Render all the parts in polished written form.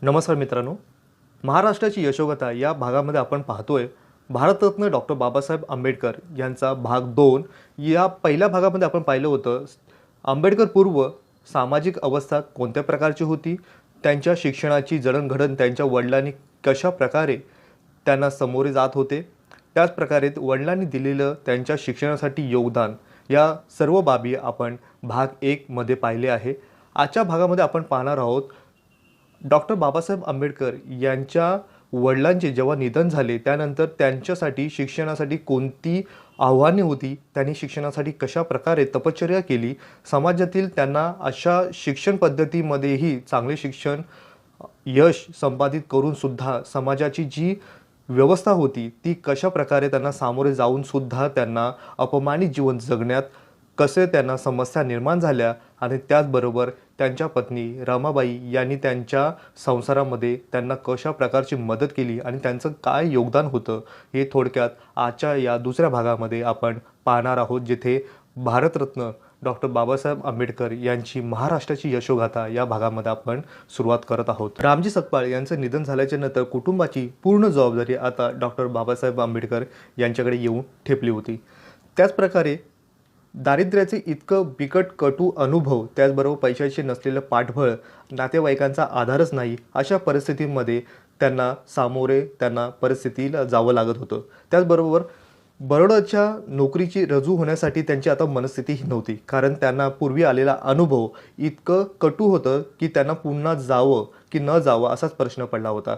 नमस्कार मित्रांनो, महाराष्ट्राची यशोगाथा या भागामध्ये आपण पाहतोय भारतरत्न डॉक्टर बाबासाहेब आंबेडकर यांचा भाग 2। या पहिल्या भागामध्ये आपण पाहिलं होतं आंबेडकर पूर्व सामाजिक अवस्था कोणत्या प्रकारची होती, त्यांच्या शिक्षणाची जडणघडण त्यांच्या वडिलांनी कशा प्रकारे त्यांना सामोरे जात होते, त्याच प्रकारे वडिलांनी दिलेलं त्यांच्या शिक्षणासाठी योगदान, या सर्व बाबी आपण भाग 1 मध्ये पाहिले आहे। आजच्या भागामध्ये आपण पाहणार आहोत डॉक्टर बाबासाहेब आंबेडकर यांच्या वडिलांचे जेव्हा निधन झाले त्यानंतर त्यांच्यासाठी शिक्षणासाठी कोणती आव्हाने होती, त्यांनी शिक्षणासाठी कशा प्रकारे तपश्चर्या केली, समाजातील त्यांना अशा शिक्षण पद्धतीमध्येही चांगले शिक्षण यश संपादित करून सुद्धा समाजाची जी व्यवस्था होती ती कशा प्रकारे त्यांना सामोरे जाऊन सुद्धा त्यांना अपमानित जीवन जगण्यात कसे त्यांना समस्या निर्माण झाल्या, आणि त्याचबरोबर त्यांच्या पत्नी रमाबाई यांनी त्यांच्या संसारामध्ये त्यांना कशा प्रकारची मदत केली आणि त्यांचं काय योगदान होतं, हे थोडक्यात आजच्या या दुसऱ्या भागामध्ये आपण पाहणार आहोत, जिथे भारतरत्न डॉक्टर बाबासाहेब आंबेडकर यांची महाराष्ट्राची यशोगाथा या भागामध्ये आपण सुरुवात करत आहोत। रामजी सकपाळ यांचं निधन झाल्याच्या नंतर कुटुंबाची पूर्ण जबाबदारी आता डॉक्टर बाबासाहेब आंबेडकर यांच्याकडे येऊन ठेपली होती। त्याचप्रकारे दारिद्र्याचे इतकं बिकट कटू अनुभव, त्याचबरोबर पैशाचे नसलेलं पाठबळ, नातेवाईकांचा आधारच नाही, अशा परिस्थितीमध्ये त्यांना परिस्थितीला जावं लागत होतं। त्याचबरोबर बरोडाच्या नोकरीची रजू होण्यासाठी त्यांची आता मनस्थितीही नव्हती, कारण त्यांना पूर्वी आलेला अनुभव इतकं कटू होतं की त्यांना पुन्हा जावं की न जावं असाच प्रश्न पडला होता।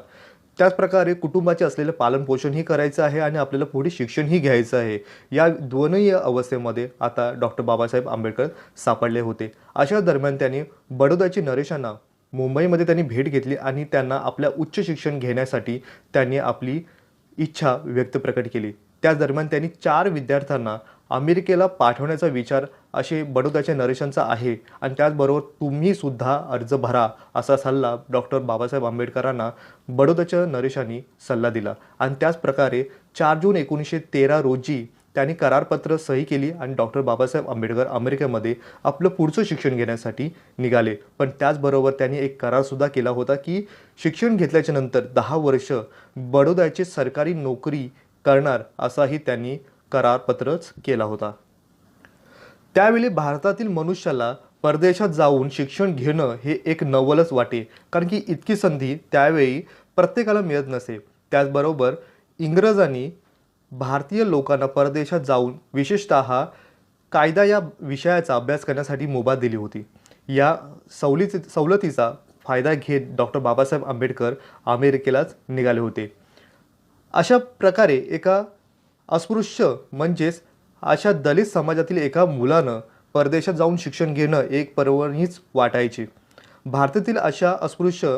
त्याचप्रकारे कुटुंबाचे असलेलं पालनपोषणही करायचं आहे आणि आपल्याला पुढे शिक्षणही घ्यायचं आहे। या दोन्ही अवस्थेमध्ये आता डॉक्टर बाबासाहेब आंबेडकर सापडले होते। अशा दरम्यान त्यांनी बडोद्याची नरेशांना मुंबईमध्ये त्यांनी भेट घेतली आणि त्यांना आपल्या उच्च शिक्षण घेण्यासाठी त्यांनी आपली इच्छा प्रकट केली। त्याच दरम्यान त्यांनी 4 विद्यार्थ्यांना अमेरिकेला पाठवण्याचा विचार असे बडोद्याच्या नरेशांचा आहे, आणि त्याचबरोबर तुम्ही सुद्धा अर्ज भरा असा सल्ला डॉक्टर बाबासाहेब आंबेडकरांना बडोद्याच्या नरेशांनी सल्ला दिला। आणि त्याच प्रकारे 4 जून 1913 रोजी त्यांनी करारपत्र सही केली आणि डॉक्टर बाबासाहेब आंबेडकर अमेरिकेमध्ये आपलं पुढचं शिक्षण घेण्यासाठी निघाले। पण त्याचबरोबर त्यांनी एक करारसुद्धा केला होता की शिक्षण घेतल्याच्या नंतर 10 वर्ष बडोद्याची सरकारी नोकरी करणार असाही त्यांनी करारपत्रच केला होता। त्यावेळी भारतातील मनुष्याला परदेशात जाऊन शिक्षण घेणं हे एक नवलच वाटे, कारण की इतकी संधी त्यावेळी प्रत्येकाला मिळत नसे। त्याचबरोबर इंग्रजांनी भारतीय लोकांना परदेशात जाऊन विशेषतः कायदा या विषयाचा अभ्यास करण्यासाठी मुभा दिली होती। या सवलतीचा फायदा घेत डॉक्टर बाबासाहेब आंबेडकर अमेरिकेलाच निघाले होते। अशा प्रकारे एका अस्पृश्य म्हणजेच अशा दलित समाजातील एका मुलानं परदेशात जाऊन शिक्षण घेणं एक पर्वणीच वाटायची। भारतातील अशा अस्पृश्य,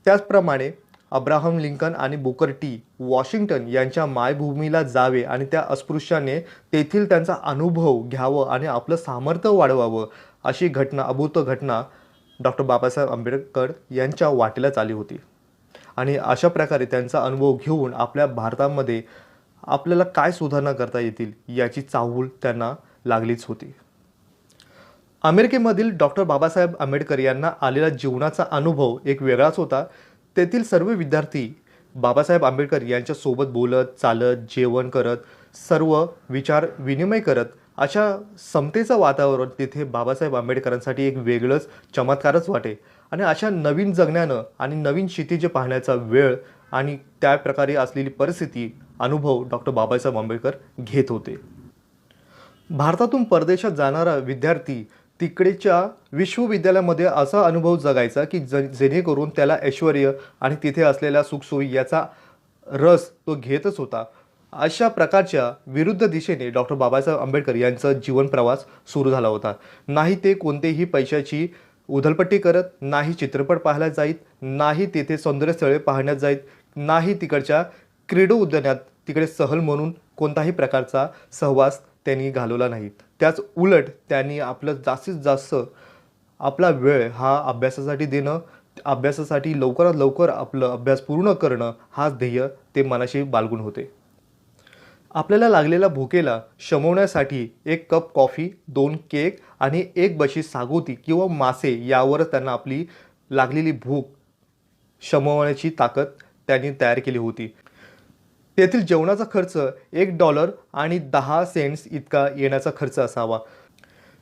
त्याचप्रमाणे अब्राहम लिंकन आणि बुकर टी वॉशिंग्टन यांच्या मायभूमीला जावे आणि त्या अस्पृश्याने तेथील त्यांचा अनुभव घ्यावं आणि आपलं सामर्थ्य वाढवावं, अशी घटना, अभूत घटना डॉक्टर बाबासाहेब आंबेडकर यांच्या वाटेलाच आली होती। आणि अशा प्रकारे त्यांचा अनुभव घेऊन आपल्या भारतामध्ये आपल्याला काय सुधारणा करता येतील याची चाहूल त्यांना लागलीच होती। अमेरिकेमधील डॉक्टर बाबासाहेब आंबेडकर यांना आलेला जीवनाचा अनुभव एक वेगळाच होता। तेथील सर्व विद्यार्थी बाबासाहेब आंबेडकर यांच्या सोबत बोलत चालत, जेवण करत, सर्व विचार विनिमय करत, अशा समतेचं वातावरण तिथे बाबासाहेब आंबेडकरांसाठी एक वेगळंच चमत्कारच वाटे। आणि अशा नवीन जगण्यानं आणि नवीन क्षितिज पाहण्याचा वेळ आणि त्या प्रकारे असलेली परिस्थिती अनुभव डॉक्टर बाबासाहेब आंबेडकर घेत होते। भारतातून परदेशात जाणारा विद्यार्थी तिकडेच्या विश्वविद्यालयामध्ये असा अनुभव जगायचा की जेणेकरून त्याला ऐश्वर्य आणि तिथे असलेल्या सुखसोयी याचा रस तो घेतच होता। अशा प्रकारच्या विरुद्ध दिशेने डॉक्टर बाबासाहेब आंबेडकर यांचा जीवन प्रवास सुरू झाला होता। नाही ते कोणतेही पैशाची उधलपट्टी करत, नाही चित्रपट पाहायला जाईत, नाही तेथे सौंदर्यस्थळे पाहण्यात जाईत, नाही तिकडच्या क्रीडा उद्यानात तिकडे सहल म्हणून कोणताही प्रकारचा सहवास त्यांनी घालवला नाही। त्याच उलट त्यांनी आपलं जास्तीत जास्त आपला वेळ हा अभ्यासासाठी देणं, अभ्यासासाठी लवकरात लवकर आपलं अभ्यास पूर्ण करणं, हाच ध्येय ते मनाशी बाळगून होते। आपल्याला लागलेल्या भुकेला शमवण्यासाठी 1 कप कॉफी, 2 केक आणि 1 बशी सागोती किंवा मासे यावर त्यांना आपली लागलेली भूक शमवण्याची ताकद त्यांनी तयार केली होती. तेथील जेवणाचा खर्च $1 आणि 10 सेंट्स इतका येण्याचा खर्च असावा.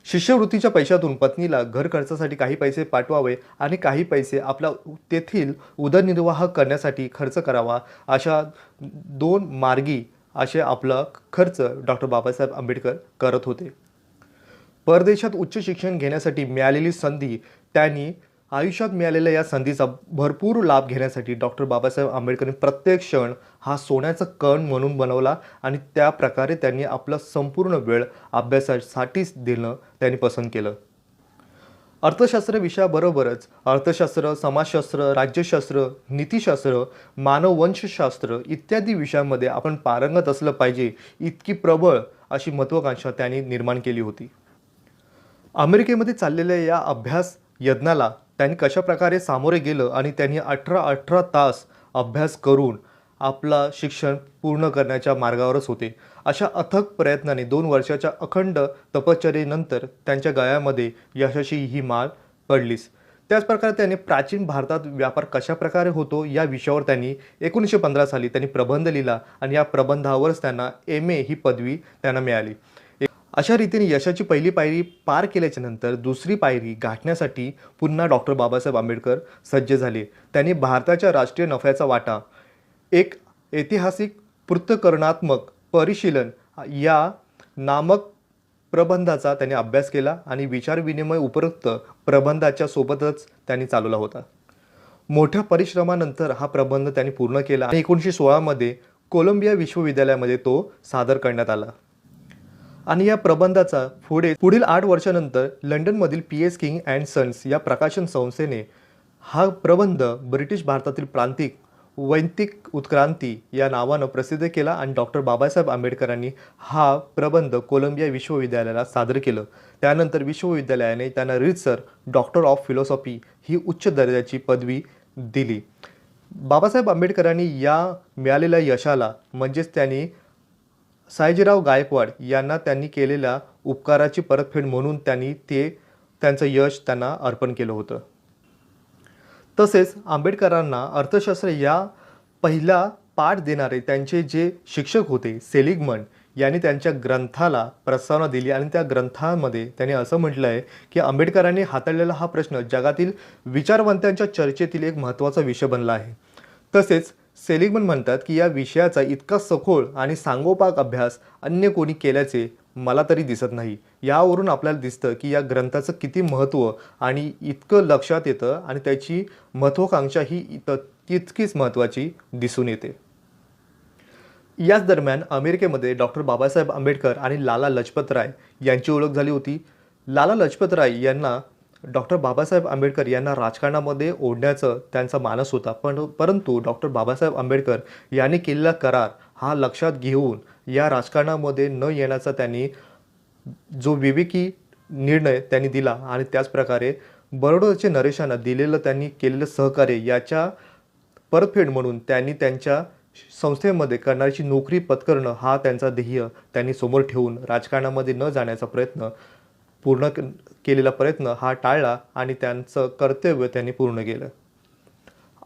शिष्यवृत्तीच्या पैशातून पत्नीला घर खर्चासाठी काही पैसे पाठवावे आणि काही पैसे आपला तेथील उदरनिर्वाह करण्यासाठी खर्च करावा. अशा 2 मार्गी असे आपला खर्च डॉक्टर बाबासाहेब आंबेडकर करत होते. परदेशात उच्च शिक्षण घेण्यासाठी मिळालेली संधी, त्यांनी आयुष्यात मिळालेल्या या संधीचा भरपूर लाभ घेण्यासाठी डॉक्टर बाबासाहेब आंबेडकरांनी प्रत्येक क्षण हा सोन्याचा कण म्हणून बनवला आणि त्या प्रकारे त्यांनी आपला संपूर्ण वेळ अभ्यासासाठीच देणं त्यांनी पसंत केलं. अर्थशास्त्र विषयाबरोबरच अर्थशास्त्र, समाजशास्त्र, राज्यशास्त्र, नीतिशास्त्र, मानववंशशास्त्र इत्यादी विषयांमध्ये आपण पारंगत असलं पाहिजे, इतकी प्रबळ अशी महत्त्वाकांक्षा त्यांनी निर्माण केली होती. अमेरिकेमध्ये चाललेल्या या अभ्यास यज्ञाला त्यांनी कशाप्रकारे सामोरे गेलं आणि त्यांनी 18 तास अभ्यास करून आपला शिक्षण पूर्ण करण्याच्या मार्गावरच होते. अशा अथक प्रयत्नाने 2 वर्षाच्या अखंड तपश्चर्येनंतर त्यांच्या गळ्यामध्ये यशाची ही माळ पडलीच. त्याचप्रकारे त्यांनी प्राचीन भारतात व्यापार कशाप्रकारे होतो या विषयावर त्यांनी 1915 साली त्यांनी प्रबंध लिहिला आणि या प्रबंधावरच त्यांना MA ही पदवी त्यांना मिळाली. अशा रीतीने यशाची पहिली पायरी पार केल्याच्या नंतर दुसरी पायरी गाठण्यासाठी पुन्हा डॉक्टर बाबासाहेब आंबेडकर सज्ज झाले. त्यांनी भारताच्या राष्ट्रीय नफ्याचा वाटा, एक ऐतिहासिक पृथक्करणात्मक परिशीलन या नामक प्रबंधाचा त्यांनी अभ्यास केला आणि विचारविनिमय उपरोक्त प्रबंधाच्या सोबतच त्यांनी चालवला होता. मोठ्या परिश्रमानंतर हा प्रबंध त्यांनी पूर्ण केला आणि 1916 मध्ये कोलंबिया विश्वविद्यालयामध्ये तो सादर करण्यात आला. आणि या प्रबंधाचा पुढील 8 वर्षानंतर लंडनमधील PS किंग अँड सन्स या प्रकाशन संस्थेने हा प्रबंध ब्रिटिश भारतातील प्रांतिक वैयक्तिक उत्क्रांती या नावानं प्रसिद्ध केला आणि डॉक्टर बाबासाहेब आंबेडकरांनी हा प्रबंध कोलंबिया विश्वविद्यालयाला सादर केलं. त्यानंतर विश्वविद्यालयाने त्यांना रीतसर डॉक्टर ऑफ फिलॉसॉफी ही उच्च दर्जाची पदवी दिली. बाबासाहेब आंबेडकरांनी या मिळालेल्या यशाला म्हणजेच त्यांनी सयाजीराव गायकवाड यांना त्यांनी केलेल्या उपकाराची परतफेड म्हणून त्यांनी त्यांचं यश त्यांना अर्पण केलं होतं. तसेच आंबेडकरांना अर्थशास्त्र या पहिला पाठ देणारे त्यांचे जे शिक्षक होते सेलिगमन यांनी त्यांच्या ग्रंथाला प्रस्तावना दिली आणि त्या ग्रंथामध्ये त्यांनी असं म्हटलं आहे की आंबेडकरांनी हाताळलेला हा प्रश्न जगातील विचारवंतांच्या चर्चेतील एक महत्त्वाचा विषय बनला आहे. तसेच सेलिगमन म्हणतात की या विषयाचा इतका सखोल आणि सांगोपांग अभ्यास अन्य कोणी केल्याचे मला तरी दिसत नाही. यावरून आपल्याला दिसतं की या ग्रंथाचं किती महत्त्व आणि इतकं लक्षात येतं आणि त्याची महत्त्वाकांक्षा ही तितकीच महत्त्वाची दिसून येते. याच दरम्यान अमेरिकेमध्ये डॉक्टर बाबासाहेब आंबेडकर आणि लाला लजपत राय यांची ओळख झाली होती. लाला लजपत राय यांना डॉक्टर बाबासाहेब आंबेडकर यांना राजकारणामध्ये ओढण्याचं त्यांचा मानस होता, परंतु डॉक्टर बाबासाहेब आंबेडकर यांनी केलेला करार हा लक्षात घेऊन या राजकारणामध्ये न येण्याचा त्यांनी जो विवेकी निर्णय त्यांनी दिला आणि त्याचप्रकारे बरोडरचे नरेशांना दिलेलं त्यांनी केलेलं सहकार्य याच्या परतफेड म्हणून त्यांनी त्यांच्या संस्थेमध्ये करण्याची नोकरी पत्करणं हा त्यांचा ध्येय त्यांनी समोर ठेवून राजकारणामध्ये न जाण्याचा पूर्ण केलेला प्रयत्न हा टाळला आणि त्यांचं कर्तव्य त्यांनी पूर्ण केलं.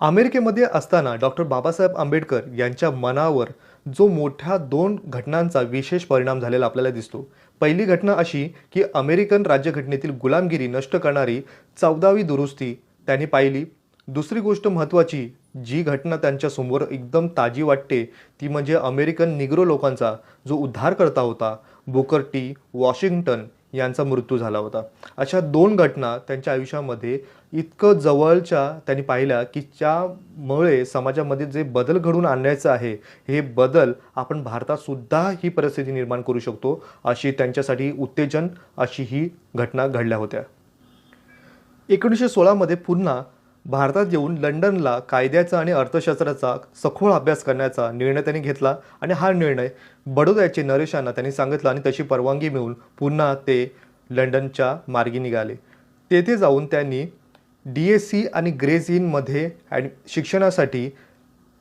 अमेरिकेमध्ये असताना डॉक्टर बाबासाहेब आंबेडकर यांच्या मनावर जो मोठ्या 2 घटनांचा विशेष परिणाम झालेला आपल्याला दिसतो. पहिली घटना अशी की अमेरिकन राज्यघटनेतील गुलामगिरी नष्ट करणारी 14वी दुरुस्ती त्यांनी पाहिली. दुसरी गोष्ट महत्त्वाची जी घटना त्यांच्या समोर एकदम ताजी वाटते ती म्हणजे अमेरिकन निग्रो लोकांचा जो उद्धारकर्ता होता बुकर टी वॉशिंग्टन यांचा मृत्यू झाला होता. अशा 2 घटना त्यांच्या आयुष्यामध्ये इतकं जवळच्या त्यांनी पाहिल्या की ज्यामुळे समाजामध्ये जे बदल घडवून आणायचं आहे हे बदल आपण भारतात सुद्धा ही परिस्थिती निर्माण करू शकतो अशी त्यांच्यासाठी उत्तेजन अशी ही घटना घडल्या होत्या. 1916 मध्ये पुन्हा भारतात येऊन लंडनला कायद्याचा आणि अर्थशास्त्राचा सखोल अभ्यास करण्याचा निर्णय त्यांनी घेतला आणि हा निर्णय बडोद्याचे नरेशांना त्यांनी सांगितला आणि तशी परवानगी मिळून पुन्हा ते लंडनच्या मार्गी निघाले. तेथे जाऊन त्यांनी DSc आणि ग्रेज इनमध्ये शिक्षणासाठी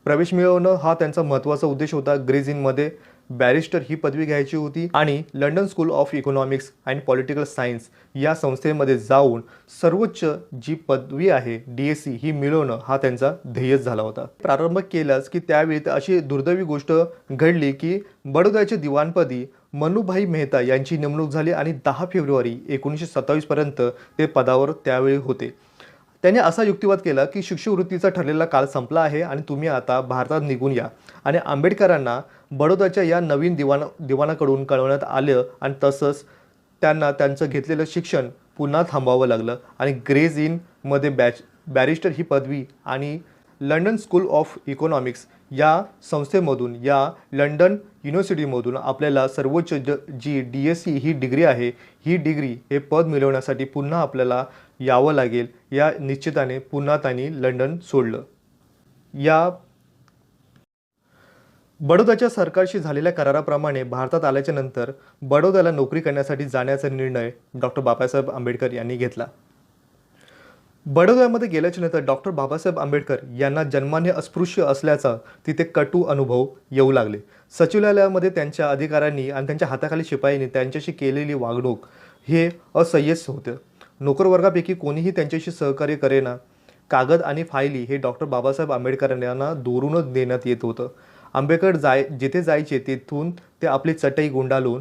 प्रवेश मिळवणं हा त्यांचा महत्त्वाचा उद्देश होता. ग्रेज इनमध्ये बॅरिस्टर ही पदवी घ्यायची होती आणि London school of economics and political science या संस्थेमध्ये जाऊन सर्वोच्च जी पदवी आहे DSc ही मिळवणं हा त्यांचा ध्येयच झाला होता. प्रारंभ केलाच की त्यावेळी अशी दुर्दैवी गोष्ट घडली की बडोद्याचे दिवाणपदी मनुभाई मेहता यांची नेमणूक झाली आणि 10 फेब्रुवारी 1927 पर्यंत ते पदावर त्यावेळी होते. त्याने असा युक्तिवाद केला की शिष्यवृत्तीचा ठरलेला काळ संपला आहे आणि तुम्ही आता भारतात निघून या. आणि आंबेडकरांना बडोद्याच्या या नवीन दिवाणाकडून कळवण्यात आलं आणि तसंच त्यांना त्यांचं घेतलेलं शिक्षण पुन्हा थांबवावं लागलं आणि ग्रेज इनमध्ये बॅरिस्टर ही पदवी आणि लंडन स्कूल ऑफ इकॉनॉमिक्स या संस्थेमधून या लंडन युनिव्हर्सिटीमधून आपल्याला सर्वोच्च जी DSc ही डिग्री आहे ही डिग्री हे पद मिळवण्यासाठी पुन्हा आपल्याला यावं लागेल या निश्चिताने पुन्हा त्यांनी लंडन सोडलं. या बडोद्याच्या सरकारशी झालेल्या कराराप्रमाणे भारतात आल्याच्या नंतर बडोद्याला नोकरी करण्यासाठी जाण्याचा निर्णय डॉक्टर बाबासाहेब आंबेडकर यांनी घेतला. बडोद्यामध्ये गेल्याच्या नंतर डॉक्टर बाबासाहेब आंबेडकर यांना जन्माने अस्पृश्य असल्याचा तिथे कटू अनुभव येऊ लागले. सचिवालयामध्ये त्यांच्या अधिकाऱ्यांनी आणि त्यांच्या हाताखाली शिपायांनी त्यांच्याशी केलेली वागणूक हे असह्यच होतं. नोकरवर्गापैकी कोणीही त्यांच्याशी सहकार्य करेना. कागद आणि फायली हे डॉक्टर बाबासाहेब आंबेडकर यांना दोरूनच देण्यात येत होतं. आंबेडकर जिथे जायचे तेथून ते आपली चटई गुंडाळून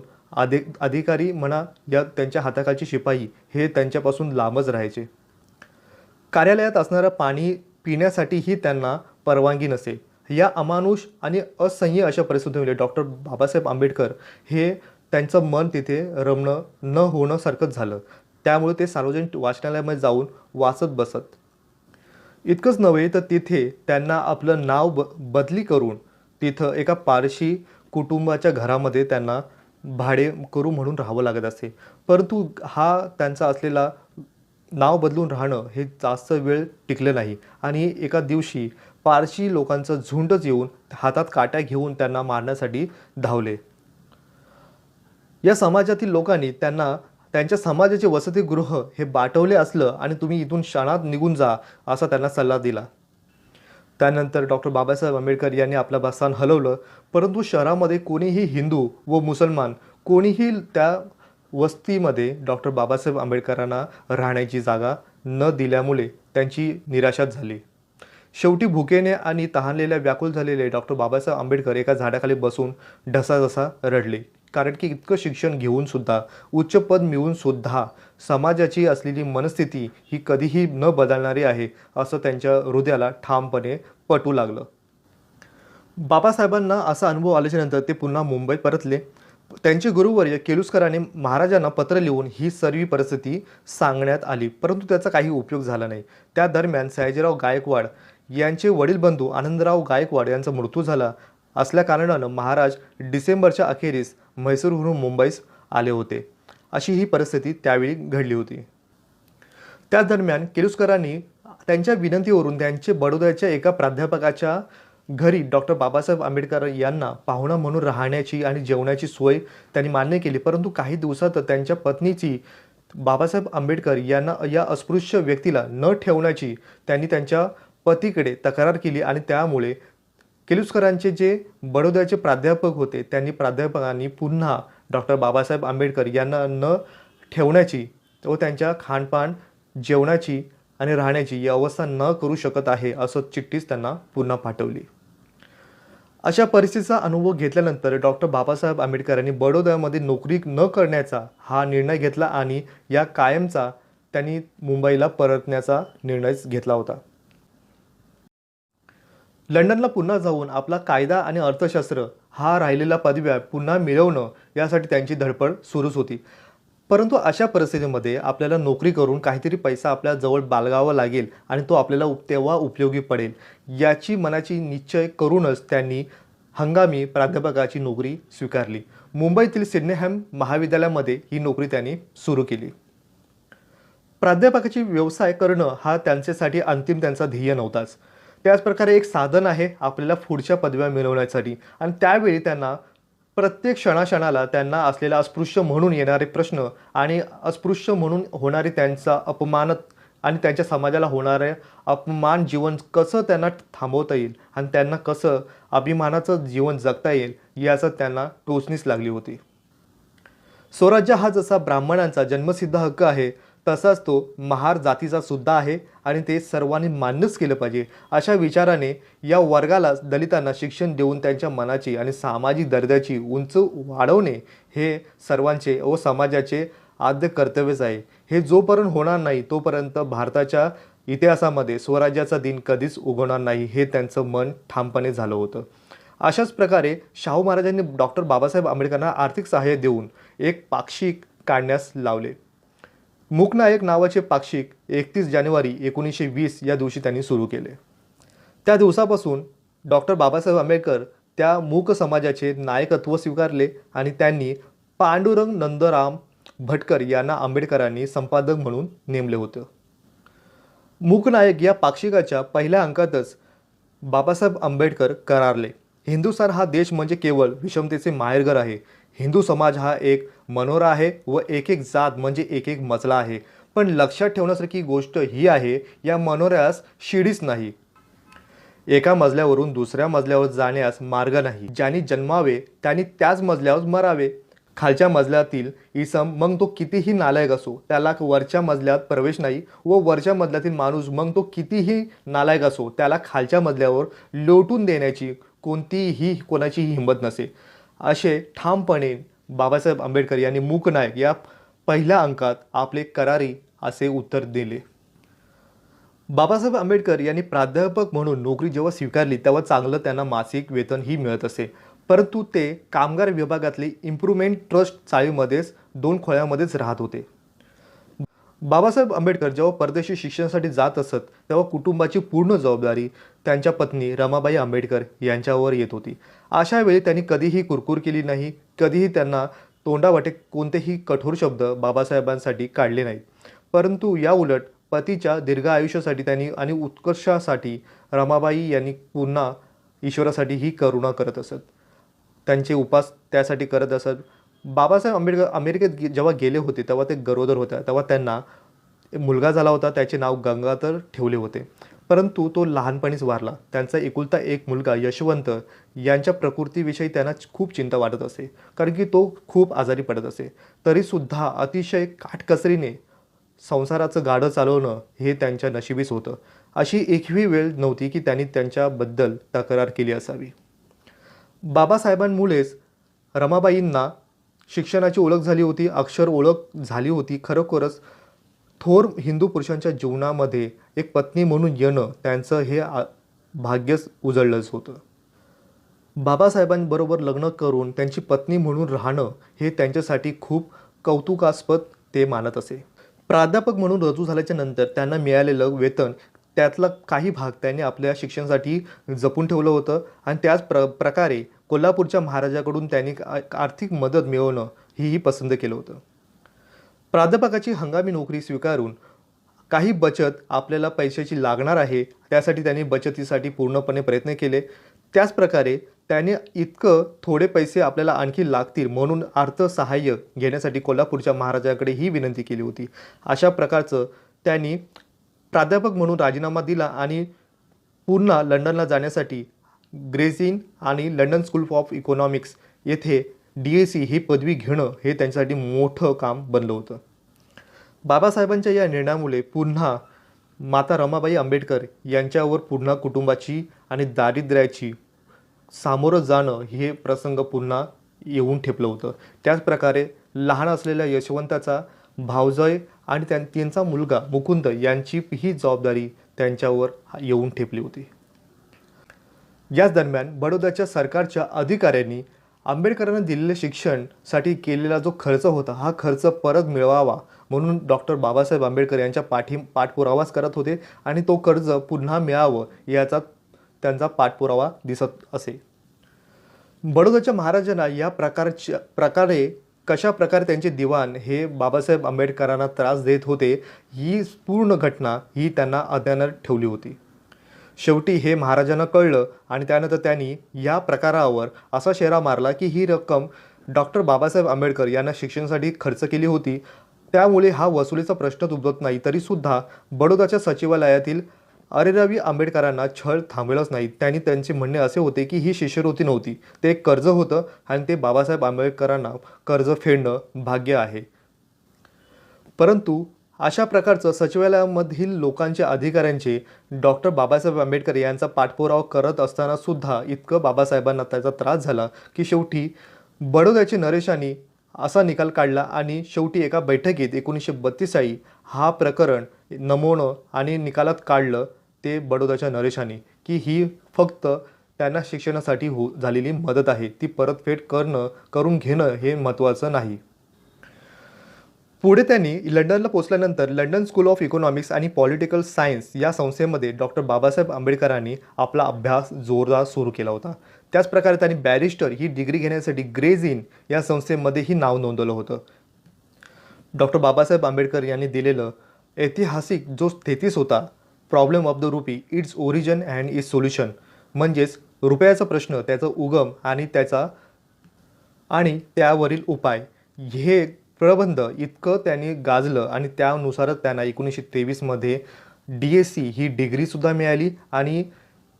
अधिकारी म्हणा या त्यांच्या हाताखालचे शिपाई हे त्यांच्यापासून लांबच राहायचे. कार्यालयात असणारं पाणी पिण्यासाठीही त्यांना परवानगी नसे. या अमानुष आणि असह्य अशा परिस्थितीमध्ये डॉक्टर बाबासाहेब आंबेडकर हे त्यांचं मन तिथे रमणं न होण्यासारखंच झालं. त्यामुळे ते सार्वजनिक वाचनालयामध्ये जाऊन वाचत बसत. इतकंच नव्हे तर तिथे त्यांना आपलं नाव बदली करून तिथं एका पारशी कुटुंबाच्या घरामध्ये त्यांना भाडे करू म्हणून राहावं लागत असे. परंतु हा त्यांचा असलेला नाव बदलून राहणं हे जास्त वेळ टिकलं नाही आणि एका दिवशी पारशी लोकांचं झुंडच येऊन हातात काट्या घेऊन त्यांना मारण्यासाठी धावले. या समाजातील लोकांनी त्यांना त्यांच्या समाजाचे वसतिगृह हे बाटवले असलं आणि तुम्ही इथून क्षणात निघून जा असा त्यांना सल्ला दिला. त्यानंतर डॉक्टर बाबासाहेब आंबेडकर यांनी आपलं बस्तान हलवलं. परंतु शहरामध्ये कोणीही हिंदू व मुसलमान कोणीही त्या वस्तीमध्ये डॉक्टर बाबासाहेब आंबेडकरांना राहण्याची जागा न दिल्यामुळे त्यांची निराशाच झाली. शेवटी भुकेने आणि तहानलेल्या व्याकुळ झालेले डॉक्टर बाबासाहेब आंबेडकर एका झाडाखाली बसून ढसाढसा रडले. कारण की इतकं शिक्षण घेऊन सुद्धा उच्च पद मिळवून सुद्धा समाजाची असलेली मनस्थिती ही कधीही न बदलणारी आहे असं त्यांच्या हृदयाला ठामपणे पटू लागलं. बाबासाहेबांना असा अनुभव आल्याच्यानंतर ते पुन्हा मुंबईत परतले. त्यांचे गुरुवर्य केलुस्करांनी महाराजांना पत्र लिहून ही सर्व परिस्थिती सांगण्यात आली. परंतु त्याचा काही उपयोग झाला नाही. त्या दरम्यान सयाजीराव गायकवाड यांचे वडील बंधू आनंदराव गायकवाड यांचा मृत्यू झाला असल्या कारणानं महाराज डिसेंबरच्या अखेरीस म्हैसूरहून मुंबईस आले होते. अशी ही परिस्थिती त्यावेळी घडली होती. त्या दरम्यान केलुस्करांनी त्यांच्या विनंतीवरून त्यांचे बडोद्याच्या एका प्राध्यापकाच्या घरी डॉक्टर बाबासाहेब आंबेडकर यांना पाहुणा म्हणून राहण्याची आणि जेवणाची सोय त्यांनी मान्य केली. परंतु काही दिवसात त्यांच्या पत्नीची बाबासाहेब आंबेडकर यांना या अस्पृश्य व्यक्तीला न ठेवण्याची त्यांनी त्यांच्या पतीकडे तक्रार केली आणि त्यामुळे केलुस्करांचे जे बडोद्याचे प्राध्यापक होते त्यांनी प्राध्यापकांनी पुन्हा डॉक्टर बाबासाहेब आंबेडकर यांना न ठेवण्याची व त्यांच्या खानपान जेवणाची आणि राहण्याची ही अवस्था न करू शकत आहे असं चिठ्ठीच त्यांना पुन्हा पाठवली. अशा परिस्थितीचा अनुभव घेतल्यानंतर डॉक्टर बाबासाहेब आंबेडकरांनी बडोद्यामध्ये नोकरी न करण्याचा हा निर्णय घेतला आणि या कायमचा त्यांनी मुंबईला परतण्याचा निर्णय घेतला होता. लंडनला पुन्हा जाऊन आपला कायदा आणि अर्थशास्त्र हा राहिलेला पदव्या पुन्हा मिळवणं यासाठी त्यांची धडपड सुरूच होती. परंतु अशा परिस्थितीमध्ये आपल्याला नोकरी करून काहीतरी पैसा आपल्या जवळ बाळगावा लागेल आणि तो आपल्याला तेव्हा उपयोगी पडेल याची मनाची निश्चय करूनच त्यांनी हंगामी प्राध्यापकाची नोकरी स्वीकारली. मुंबईतील सिडनेहॅम महाविद्यालयामध्ये ही नोकरी त्यांनी सुरू केली. प्राध्यापकाची व्यवसाय करणं हा त्यांच्यासाठी अंतिम त्यांचा ध्येय नव्हताच. त्याचप्रकारे एक साधन आहे आपल्याला पुढच्या पदव्या मिळवण्यासाठी आणि त्यावेळी त्यांना प्रत्येक क्षणाक्षणाला त्यांना असलेला अस्पृश्य म्हणून येणारे प्रश्न आणि अस्पृश्य म्हणून होणारी त्यांचा अपमान आणि त्यांच्या समाजाला होणारे अपमान जीवन कसं त्यांना थांबवता येईल आणि त्यांना कसं अभिमानाचं जीवन जगता येईल याचं त्यांना टोचणीच लागली होती. स्वराज्य हा जसा ब्राह्मणांचा जन्मसिद्ध हक्क आहे तसाच तो महार जातीचा सुद्धा आहे आणि ते सर्वांनी मान्यच केलं पाहिजे. अशा विचाराने या वर्गाला दलितांना शिक्षण देऊन त्यांच्या मनाची आणि सामाजिक दर्जाची उंच वाढवणे हे सर्वांचे व समाजाचे आद्य कर्तव्यच आहे. हे जोपर्यंत होणार नाही तोपर्यंत भारताच्या इतिहासामध्ये स्वराज्याचा दिन कधीच उगवणार नाही हे त्यांचं मन ठामपणे झालं होतं. अशाच प्रकारे शाहू महाराजांनी डॉक्टर बाबासाहेब आंबेडकरांना आर्थिक सहाय्य देऊन एक पाक्षिक काढण्यास लावले. मूकनायक नावाचे पाक्षिक 31 जानेवारी 1920 या दिवशी त्यांनी सुरू केले. त्या दिवसापासून डॉक्टर बाबासाहेब आंबेडकर त्या मूक समाजाचे नायकत्व स्वीकारले आणि त्यांनी पांडुरंग नंदराम भटकर यांना आंबेडकरांनी संपादक म्हणून नेमले होते. मूकनायक या पाक्षिकाच्या पहिल्या अंकातच बाबासाहेब आंबेडकर करारले, हिंदुस्थान हा देश म्हणजे केवळ विषमतेचे माहेरघर आहे. हिंदू समाज हा एक मनोरा आहे व एक एक जात म्हणजे एक एक मजला आहे. पण लक्षात ठेवण्यासारखी गोष्ट ही आहे, या मनोऱ्यास शिडीच नाही. एका मजल्यावरून दुसऱ्या मजल्यावर जाण्यास मार्ग नाही. ज्यांनी जन्मावे त्यांनी त्याच मजल्यावर मरावे. खालच्या मजल्यातील इसम मग तो कितीही नालायक असो त्याला वरच्या मजल्यात प्रवेश नाही व वरच्या मजल्यातील माणूस मग तो कितीही नालायक असो त्याला खालच्या मजल्यावर लोटून देण्याची कोणाचीही हिंमत नसे. असे ठामपणे बाबासाहेब आंबेडकर यांनी मूकनायक या पहिल्या अंकात आपले करारी असे उत्तर दिले. बाबासाहेब आंबेडकर यांनी प्राध्यापक म्हणून नोकरी जेव्हा स्वीकारली तेव्हा चांगलं त्यांना मासिक वेतनही मिळत असे. परंतु ते कामगार विभागातले इम्प्रूव्हमेंट ट्रस्ट चाळीमध्येच 2 खोळ्यामध्येच राहत होते. बाबासाहेब आंबेडकर जेव्हा परदेशी शिक्षणासाठी जात असत तेव्हा कुटुंबाची पूर्ण जबाबदारी त्यांच्या पत्नी रमाबाई आंबेडकर यांच्यावर येत होती. अशा वेळी त्यांनी कधीही कुरकुर केली नाही. कधीही त्यांना तोंडावाटे कोणतेही कठोर शब्द बाबासाहेबांसाठी काढले नाहीत. परंतु या उलट पतीच्या दीर्घ आयुष्यासाठी त्यांनी आणि उत्कर्षासाठी रमाबाई यांनी पुन्हा ईश्वरासाठी ही करुणा करत असत. त्यांचे उपास त्यासाठी करत असत. बाबासाहेब आंबेडकर अमेरिकेत जेव्हा गेले होते तेव्हा ते गरोदर होत्या. तेव्हा त्यांना मुलगा झाला होता. त्याचे नाव गंगाधर ठेवले होते. परंतु तो लहानपणीच वारला. त्यांचा एकुलता एक मुलगा यशवंत यांच्या प्रकृतीविषयी त्यांना खूप चिंता वाटत असे, कारण की तो खूप आजारी पडत असे. तरीसुद्धा अतिशय काटकसरीने संसाराचं गाडं चालवणं हे त्यांच्या नशिबीच होतं. अशी एकही वेळ नव्हती की त्यांनी त्यांच्याबद्दल तक्रार केली असावी. बाबासाहेबांमुळेच रमाबाईंना शिक्षणाची ओळख झाली होती, अक्षर ओळख झाली होती. खरोखरच थोर हिंदू पुरुषांच्या जीवनामध्ये एक पत्नी म्हणून येणं त्यांचं हे भाग्यच उजळलंच होतं. बाबासाहेबांबरोबर लग्न करून त्यांची पत्नी म्हणून राहणं हे त्यांच्यासाठी खूप कौतुकास्पद ते मानत असे. प्राध्यापक म्हणून रुजू झाल्याच्या नंतर त्यांना मिळालेलं वेतन त्यातला काही भाग त्यांनी आपल्या शिक्षणासाठी जपून ठेवलं होतं आणि त्याच प्रकारे कोल्हापूरच्या महाराजाकडून त्यांनी आर्थिक मदत मिळवणं ही पसंत केलं होतं. प्राध्यापकाची हंगामी नोकरी स्वीकारून काही बचत आपल्याला पैशाची लागणार आहे त्यासाठी त्यांनी बचतीसाठी पूर्णपणे प्रयत्न केले. त्याच प्रकारे त्याने इतकं थोडे पैसे आपल्याला आणखी लागतील म्हणून अर्थसहाय्य घेण्यासाठी कोल्हापूरच्या महाराजांकडे ही विनंती केली होती. अशा प्रकारचं त्यांनी प्राध्यापक म्हणून राजीनामा दिला आणि पुन्हा लंडनला जाण्यासाठी ग्रेस इन आणि लंडन स्कूल ऑफ इकॉनॉमिक्स येथे DSc ही पदवी घेणं हे त्यांच्यासाठी मोठं काम बनलं होतं. बाबासाहेबांच्या या निर्णयामुळे पुन्हा माता रमाबाई आंबेडकर यांच्यावर पुन्हा कुटुंबाची आणि दारिद्र्याची सामोरं जाणं हे प्रसंग पुन्हा येऊन ठेपलं होतं. त्याच प्रकारे लहान असलेल्या यशवंताचा भावजय आणि त्यांचा मुलगा मुकुंद यांची ही जबाबदारी त्यांच्यावर येऊन ठेपली होती. याच दरम्यान बडोद्याच्या सरकारच्या अधिकाऱ्यांनी आंबेडकरांना दिलेल्या शिक्षणासाठी केलेला जो खर्च होता हा खर्च परत मिळवावा म्हणून डॉक्टर बाबासाहेब आंबेडकर यांच्या पाठपुरावाच करत होते आणि तो कर्ज पुन्हा मिळावं याचा त्यांचा पाठपुरावा दिसत असे. बडोद्याच्या महाराजांना या प्रकारे कशा प्रकारे त्यांचे दिवाण हे बाबासाहेब आंबेडकरांना त्रास देत होते ही पूर्ण घटना ही त्यांना अज्ञानात ठेवली होती. शेवटी हे महाराजांना कळलं आणि त्यानंतर त्यांनी या प्रकारावर असा शेरा मारला की ही रक्कम डॉक्टर बाबासाहेब आंबेडकर यांना शिक्षणासाठी खर्च केली होती त्यामुळे हा वसुलीचा प्रश्नच उद्भवत नाही. तरीसुद्धा बडोद्याच्या सचिवालयातील अरेरावी आंबेडकरांना छळ थांबवलाच नाही. त्यांनी त्यांचे म्हणणे असे होते की ही शिष्यवृत्ती नव्हती, ते एक कर्ज होतं आणि ते बाबासाहेब आंबेडकरांना कर्ज फेडणं भाग्य आहे. परंतु अशा प्रकारचं सचिवालयामधील लोकांचे अधिकाऱ्यांचे डॉक्टर बाबासाहेब आंबेडकर यांचा पाठपुरावा करत असताना सुद्धा इतकं बाबासाहेबांना त्याचा त्रास झाला की शेवटी बडोद्याचे नरेशांनी असा निकाल काढला आणि शेवटी एका बैठकीत 1932 साली हा प्रकरण नमवणं आणि निकालात काढलं ते बडोद्याच्या नरेशांनी की ही फक्त त्यांना शिक्षणासाठी झालेली मदत आहे, ती परतफेड करून घेणं हे महत्त्वाचं नाही. पुढे त्यांनी लंडनला पोहोचल्यानंतर लंडन स्कूल ऑफ इकॉनॉमिक्स आणि पॉलिटिकल सायन्स या संस्थेमध्ये डॉक्टर बाबासाहेब आंबेडकरांनी आपला अभ्यास जोरदार सुरू केला होता. त्याचप्रकारे त्यांनी बॅरिस्टर ही डिग्री घेण्यासाठी ग्रेज इन या संस्थेमध्येही नाव नोंदवलं होतं. डॉक्टर बाबासाहेब आंबेडकर यांनी दिलेलं ऐतिहासिक जो थेसिस होता, problem of the rupee, its origin and it's solution, म्हणजेच रुपयाचा प्रश्न, त्याचा उगम आणि त्यावरील उपाय, हे प्रबंध इतकं त्यांनी गाजलं आणि त्यानुसारच त्यांना 1923 मध्ये DSc ही डिग्रीसुद्धा मिळाली आणि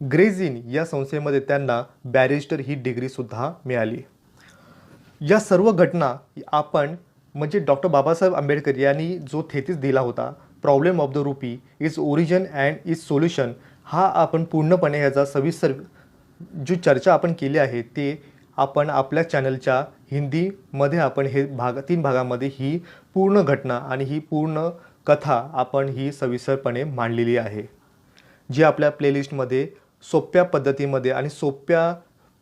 ग्रेज इन या संस्थेमध्ये त्यांना बॅरिस्टर ही डिग्रीसुद्धा मिळाली. या सर्व घटना आपण म्हणजे डॉक्टर बाबासाहेब आंबेडकर यांनी जो थेसिस दिला होता, problem of the rupee, its origin and it's solution, हा आपण पूर्णपणे ह्याचा सविस्तर जी चर्चा आपण केली आहे ते आपण आपल्या चॅनलच्या हिंदीमध्ये आपण हे 3 भागामध्ये ही पूर्ण घटना आणि ही पूर्ण कथा आपण ही सविस्तरपणे मांडलेली आहे, जी आपल्या प्लेलिस्टमध्ये सोप्या पद्धतीमध्ये आणि सोप्या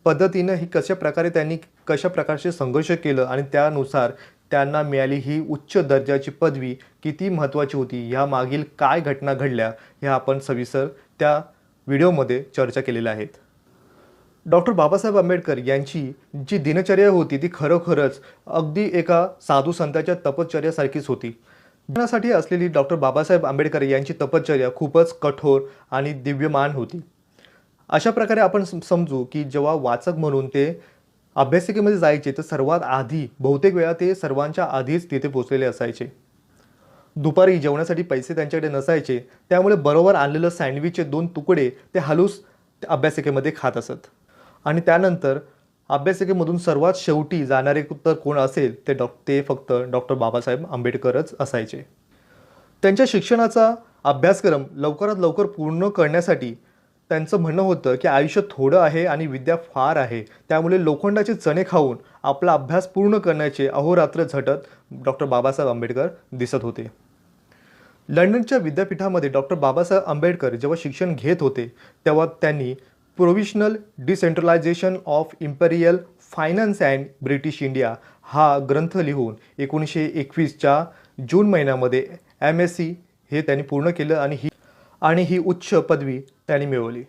पद्धतीनं ही त्यांनी कशा प्रकारचे संघर्ष केलं आणि त्यानुसार त्यांना मिळाली ही उच्च दर्जाची पदवी किती महत्त्वाची होती, या मागील काय घटना घडल्या, ह्या आपण सविस्तर त्या व्हिडिओमध्ये चर्चा केलेल्या आहेत. डॉक्टर बाबासाहेब आंबेडकर यांची जी दिनचर्या होती ती खरोखरच अगदी एका साधू संतांच्या तपश्चर्यासारखीच होती. जीवनासाठी असलेली डॉक्टर बाबासाहेब आंबेडकर यांची तपश्चर्या खूपच कठोर आणि दिव्यमान होती. अशा प्रकारे आपण समजू की जेव्हा वाचक म्हणून ते अभ्यासिकेमध्ये जायचे तर सर्वात आधी बहुतेक वेळा ते सर्वांच्या आधीच तिथे पोहोचलेले असायचे. दुपारी जेवणासाठी पैसे त्यांच्याकडे नसायचे, त्यामुळे बरोबर आणलेलं सँडविचचे 2 तुकडे ते हलूस अभ्यासिकेमध्ये खात असत. आणि त्यानंतर अभ्यासिकेमधून सर्वात शेवटी जाणारे तर कोण असेल ते फक्त डॉक्टर बाबासाहेब आंबेडकरच असायचे. त्यांच्या शिक्षणाचा अभ्यासक्रम लवकरात लवकर पूर्ण करण्यासाठी त्यांचं म्हणणं होतं की आयुष्य थोडं आहे आणि विद्या फार आहे, त्यामुळे लोखंडाचे चणे खाऊन आपला अभ्यास पूर्ण करण्याचे अहोरात्र झटत डॉक्टर बाबासाहेब आंबेडकर दिसत होते. लंडनच्या विद्यापीठामध्ये डॉक्टर बाबासाहेब आंबेडकर जेव्हा शिक्षण घेत होते तेव्हा त्यांनी provisional decentralisation of imperial finance and British India हा ग्रंथ लिहून 1921च्या जून महिन्यामध्ये MSc हे त्यांनी पूर्ण केलं आणि ही उच्च पदवी त्यांनी मिळवली.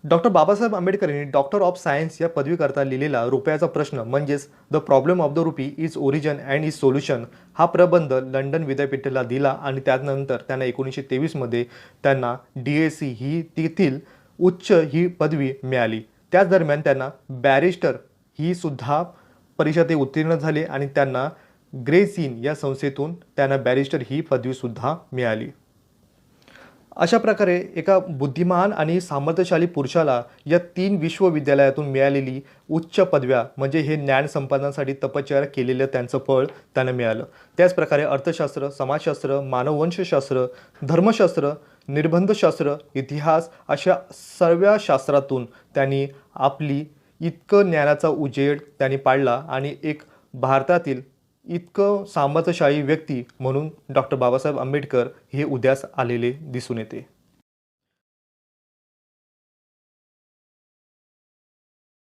डॉक्टर बाबासाहेब आंबेडकर यांनी डॉक्टर ऑफ सायन्स या पदवीकरता लिहिलेला रुपयाचा प्रश्न म्हणजेच the problem of the rupee, is origin and is solution हा प्रबंध लंडन विद्यापीठाला दिला आणि त्यानंतर त्यांना 1923 मध्ये त्यांना DSc ही तेथील उच्च ही पदवी मिळाली. त्याच दरम्यान त्यांना बॅरिस्टर ही सुद्धा परीक्षेत उत्तीर्ण झाले आणि त्यांना ग्रेज इन या संस्थेतून त्यांना बॅरिस्टर ही पदवीसुद्धा मिळाली. अशा प्रकारे एका बुद्धिमान आणि सामर्थ्यशाली पुरुषाला या 3 विश्वविद्यालयातून मिळालेली उच्च पदव्या म्हणजे हे ज्ञान संपादनासाठी तपश्चर्या केलेलं त्यांचं फळ त्यांना मिळालं. त्याचप्रकारे अर्थशास्त्र, समाजशास्त्र, मानववंशशास्त्र, धर्मशास्त्र, निर्बंधशास्त्र, इतिहास अशा सर्व शास्त्रातून त्यांनी आपली इतकं ज्ञानाचा उजेड त्यांनी पाडला आणि एक भारतातील इतकं सामर्थ्यशाली व्यक्ती म्हणून डॉक्टर बाबासाहेब आंबेडकर हे उदयास आलेले दिसून येते.